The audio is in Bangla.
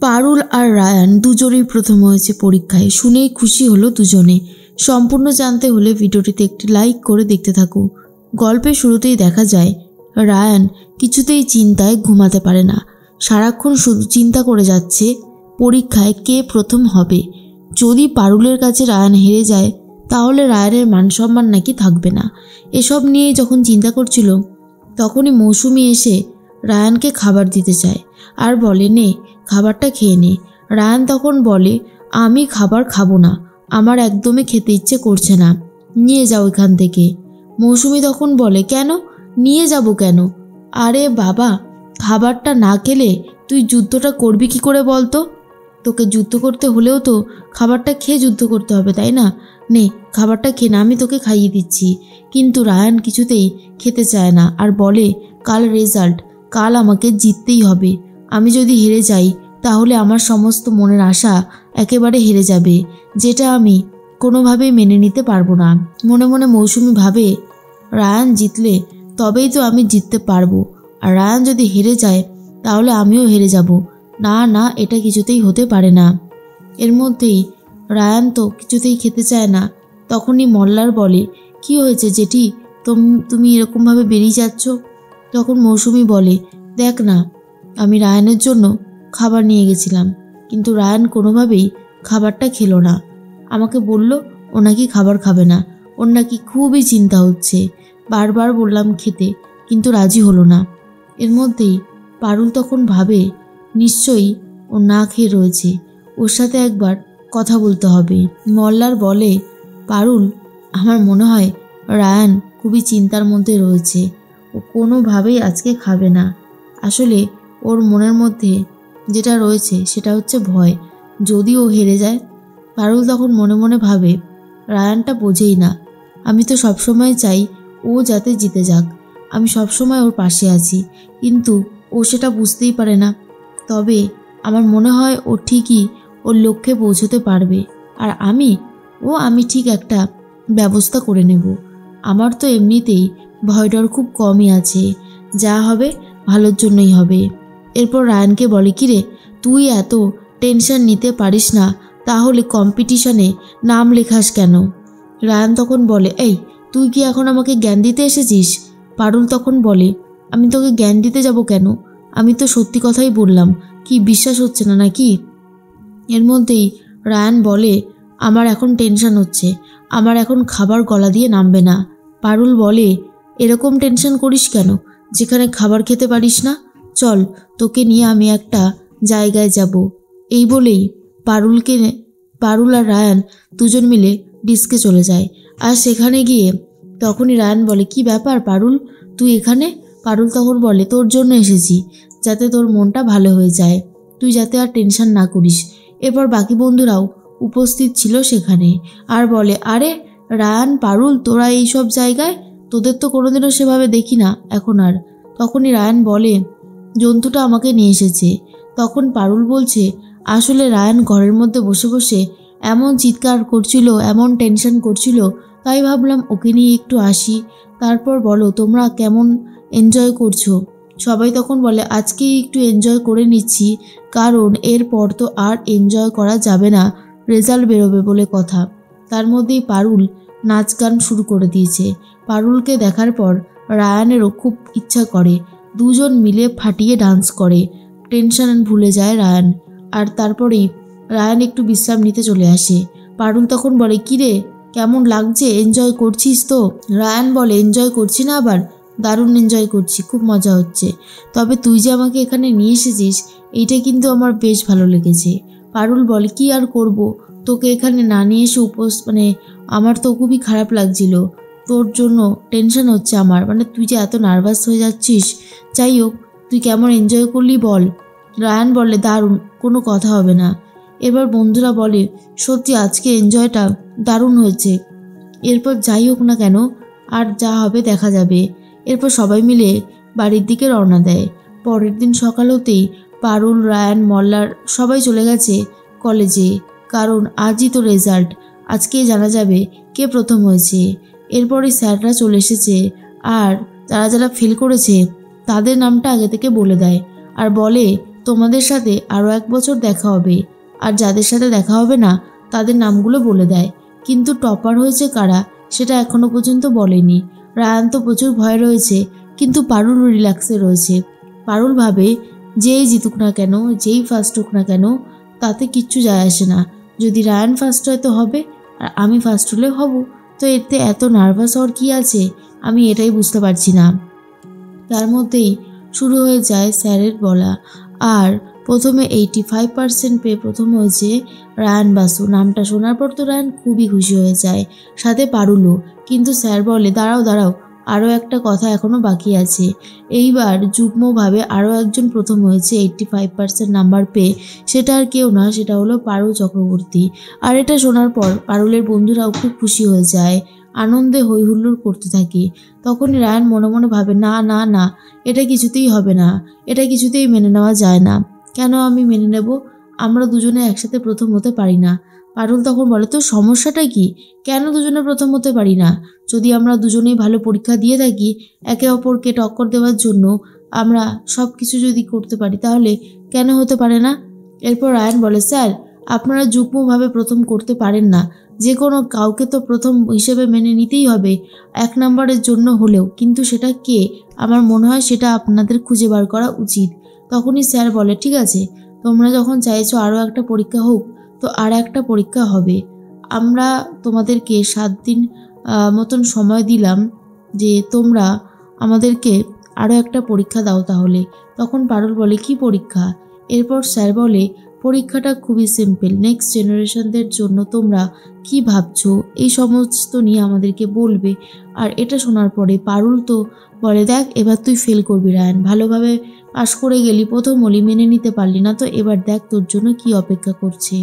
পারুল আর রায়ান দুজনেই প্রথম হয়েছে পরীক্ষায়। শুনেই খুশি হলো দুজনে। সম্পূর্ণ জানতে হলে ভিডিওটিতে একটি লাইক করে দেখতে থাকো। গল্পের শুরুতেই দেখা যায় রায়ান কিছুতেই চিন্তায় ঘুমাতে পারে না। সারাক্ষণ শুধু চিন্তা করে যাচ্ছে পরীক্ষায় কে প্রথম হবে। যদি পারুলের কাছে রায়ান হেরে যায় তাহলে রায়ানের মান সম্মান নাকি থাকবে না। এসব নিয়েই যখন চিন্তা করছিল তখনই মৌসুমি এসে রায়ানকে খাবার দিতে চায় আর বলে, নে খাবারটা খেয়ে নে। রায়ান তখন বলে, আমি খাবার খাবো না, আমার একদমই খেতে ইচ্ছে করছে না, নিয়ে যাও এখান থেকে। মৌসুমি তখন বলে, কেন নিয়ে যাব কেন? আরে বাবা, খাবারটা না খেলে তুই যুদ্ধটা করবি কি করে বলতো? তোকে যুদ্ধ করতে হলেও তো খাবারটা খেয়ে যুদ্ধ করতে হবে, তাই না? নে খাবারটা খেয়ে না, আমি তোকে খাইয়ে দিচ্ছি। কিন্তু রায়ান কিছুতেই খেতে চায় না আর বলে, কাল রেজাল্ট, কাল আমাকে জিততেই হবে। আমি যদি হেরে যাই তাহলে আমার সমস্ত মনের আশা একেবারে হেরে যাবে, যেটা আমি কোনোভাবেই মেনে নিতে পারবো না। মনে মনে মৌসুমি ভাবে, রায়ান জিতলে তবেই তো আমি জিততে পারবো, আর রায়ান যদি হেরে যায় তাহলে আমিও হেরে যাব। না না, এটা কিছুতেই হতে পারে না। এর মধ্যেই রায়ান তো কিছুতেই খেতে চায় না। তখনই মল্লার বলে, কি হয়েছে জেঠি, তুমি এরকমভাবে বেরিয়ে যাচ্ছ? তখন মৌসুমি বলে, দেখ না, আমি রায়ানের জন্য খাবার নিয়ে গেছিলাম, কিন্তু রায়ান কোনোভাবেই খাবারটা খেলো না। আমাকে বলল ও নাকি খাবার খাবে না, ওর নাকি খুবই চিন্তা হচ্ছে। বারবার বললাম খেতে, কিন্তু রাজি হলো না। এর মধ্যেই পারুল তখন ভাবে, নিশ্চয়ই ও না খেয়ে রয়েছে, ওর সাথে একবার কথা বলতে হবে। মল্লার বলে, পারুল, আমার মনে হয় রায়ান খুবই চিন্তার মধ্যে রয়েছে, ও কোনোভাবেই আজকে খাবে না। আসলে ওর মনের মধ্যে যেটা রয়েছে সেটা হচ্ছে ভয়, যদি ও হেরে যায়। পারুল তখন মনে মনে ভাবে, রায়ানটা বোঝেই না, আমি তো সবসময় চাই ও যাতে জিতে যাক, আমি সবসময় ওর পাশে আছি, কিন্তু ও সেটা বুঝতেই পারে না। তবে আমার মনে হয় ও ঠিকই ওর লক্ষ্যে পৌঁছতে পারবে, আর আমি ঠিক একটা ব্যবস্থা করে নেব। আমার তো এমনিতেই ভয় ডর খুব কমই আছে, যা হবে ভালোর জন্যই হবে। এরপর রায়ানকে বলে, কিরে তুই এত টেনশন নিতে পারিস না, তাহলে কম্পিটিশনে নাম লেখাস কেন? রায়ান তখন বলে, এই তুই কি এখন আমাকে জ্ঞান দিতে এসেছিস? পারুল তখন বলে, আমি তোকে জ্ঞান দিতে যাব কেন? আমি তো সত্যি কথাই বললাম, কি বিশ্বাস হচ্ছে না নাকি? এর মধ্যেই রায়ান বলে, আমার এখন টেনশন হচ্ছে, আমার এখন খাবার গলা দিয়ে নামবে না। পারুল বলে, এরকম টেনশন করিস কেন, যেখানে খাবার খেতে পারিস না? চল, তোকে নিয়ে আমি একটা জায়গায় যাব। এই বলেই পারুল আর রায়ান দুজন মিলে ডিস্কে চলে যায়। আর সেখানে গিয়ে তখনই রায়ান বলে, কি ব্যাপার পারুল, তুই এখানে? পারুল তখন বলে, তোর জন্য এসেছি, যাতে তোর মনটা ভালো হয়ে যায়, তুই যাতে আর টেনশন না করিস। এরপর বাকি বন্ধুরাও উপস্থিত ছিল সেখানে আর বলে, আরে রায়ান, পারুল, তোরা এই সব জায়গায়, তোদের তো কোনোদিনও সেভাবে দেখি না এখন আর। তখনই রায়ান বলে, জন্তুটা আমাকে নিয়ে এসেছে। তখন পারুল বলছে, আসলে রায়ান ঘরের মধ্যে বসে বসে এমন চিৎকার করছিল, এমন টেনশন করছিল, তাই ভাবলাম ওকে নিয়ে একটু আসি। তারপর বলো তোমরা কেমন এনজয় করছো? সবাই তখন বলে, আজকেই একটু এনজয় করে নিচ্ছি, কারণ এরপর তো আর এনজয় করা যাবে না, রেজাল্ট বেরোবে বলে কথা। তার মধ্যেই পারুল নাচ গান শুরু করে দিয়েছে। পারুলকে দেখার পর রায়ানেরও খুব ইচ্ছা করে, দুজন মিলে ফাটিয়ে ডান্স করে, টেনশন ভুলে যায় রায়ান। আর তারপরেই রায়ান একটু বিশ্রাম নিতে চলে আসে। পারুল তখন বলে, কিরে কেমন লাগছে, এনজয় করছিস তো? রায়ান বলে, এনজয় করছি না আবার, দারুণ এনজয় করছি, খুব মজা হচ্ছে। তবে তুই যে আমাকে এখানে নিয়ে এসেছিস এইটা কিন্তু আমার বেশ ভালো লেগেছে। পারুল বলে, কি আর করব, তোকে এখানে না নিয়ে এসে আমার তো খুবই খারাপ লাগছিল, তোর জন্য টেনশন হচ্ছে আমার, তুই যে এত নার্ভাস হয়ে যাচ্ছিস। যাই হোক, তুই কেমন এনজয় করলি বল? রায়ান বলে, দারুণ, কোনো কথা হবে না। এবার বন্ধুরা বলে, সত্যি আজকে এনজয়টা দারুণ হয়েছে। এরপর যাই হোক না কেন, আর যা হবে দেখা যাবে। এরপর সবাই মিলে বাড়ির দিকে রওনা দেয়। পরের দিন সকাল হতেই পারুল, রায়ান, মল্লার সবাই চলে গেছে কলেজে, কারণ আজই তো রেজাল্ট, আজকেই জানা যাবে কে প্রথম হয়েছে। এরপরই স্যাররা চলে এসেছে আর যারা যারা ফেল করেছে তাদের নামটা আগে থেকে বলে দেয় আর বলে তোমাদের সাথে আরও 1 বছর দেখা হবে, আর যাদের সাথে দেখা হবে না তাদের নামগুলো বলে দেয়। কিন্তু টপার হয়েছে কারা সেটা এখনো পর্যন্ত বলেনি। রায়ান তো প্রচুর ভয় রয়েছে, কিন্তু পারুল রিল্যাক্সে রয়েছে। পারুল ভাবে যেই জিতুক না কেন, যেই ফার্স্ট হোক না কেন, তাতে কিচ্ছু যায় আসে না। যদি রায়ান ফার্স্ট হয় তো হবে, আর আমি ফার্স্ট হলে হব, তো এতে এত নার্ভাস হওয়ার কী আছে? আমি এটাই বুঝতে পারছি না। তার মধ্যেই শুরু হয়ে যায় স্যারের বলা। আর প্রথমে 85% পেয়ে প্রথম হয়েছে রায়ান বাসু। নামটা শোনার পর তো রায়ান খুবই খুশি হয়ে যায়, সাথে পারুলও। কিন্তু স্যার বলে, দাঁড়াও দাঁড়াও, আরও একটা কথা এখনও বাকি আছে। এইবার যুগ্মভাবে আরও একজন প্রথম হয়েছে 85% নাম্বার পেয়ে। সেটা আর কেউ না, সেটা হলো পারুল চক্রবর্তী। আর এটা শোনার পর পারুলের বন্ধুরাও খুব খুশি হয়ে যায়, আনন্দে হই হুল্লোড় করতে থাকে। তখনই রায়ান মনে মনে ভাবে, না না না, এটা কিছুতেই হবে না, এটা কিছুতেই মেনে নেওয়া যায় না। কেন আমি মেনে নেব? আমরা দুজনে একসাথে প্রথম হতে পারি না। পারুল তখন বলে, তো সমস্যাটা কি? কেন দুজনে প্রথম হতে পারি না? যদি আমরা দুজনেই ভালো পরীক্ষা দিয়ে থাকি, একে অপরকে টক্কর দেওয়ার জন্য আমরা সব কিছু যদি করতে পারি, তাহলে কেন হতে পারে না? এরপর রায়ান বলে, স্যার আপনারা যুগ্মভাবে প্রথম করতে পারেন না, যে কোনো কাউকে তো প্রথম হিসেবে মেনে নিতেই হবে, 1 নম্বরের জন্য হলেও। কিন্তু সেটা কে? আমার মনে হয় সেটা আপনাদের খুঁজে বার করা উচিত। তখনই স্যার বলে, ঠিক আছে, তোমরা যখন চাইছো আরও একটা পরীক্ষা হোক, তো আর একটা পরীক্ষা হবে। আমরা তোমাদেরকে 7 দিন মতন সময় দিলাম যে তোমরা আমাদেরকে আরও একটা পরীক্ষা দাও তাহলে। তখন পারুল বলে, কি পরীক্ষা? এরপর স্যার বলে, পরীক্ষাটা খুবই সিম্পল, নেক্সট জেনারেশনদের জন্য তোমরা কি ভাবছো এই সমস্ত নিয়ে আমাদেরকে বলবে। আর এটা শোনার পরে পারুল তো বলে, দেখ এবার তুই ফেল করবি রায়ান, ভালোভাবে পাশ করে গেলি, প্রথম হলি, মেনে নিতে পারলি না, তো এবার দেখ তোর জন্য কি অপেক্ষা করছে।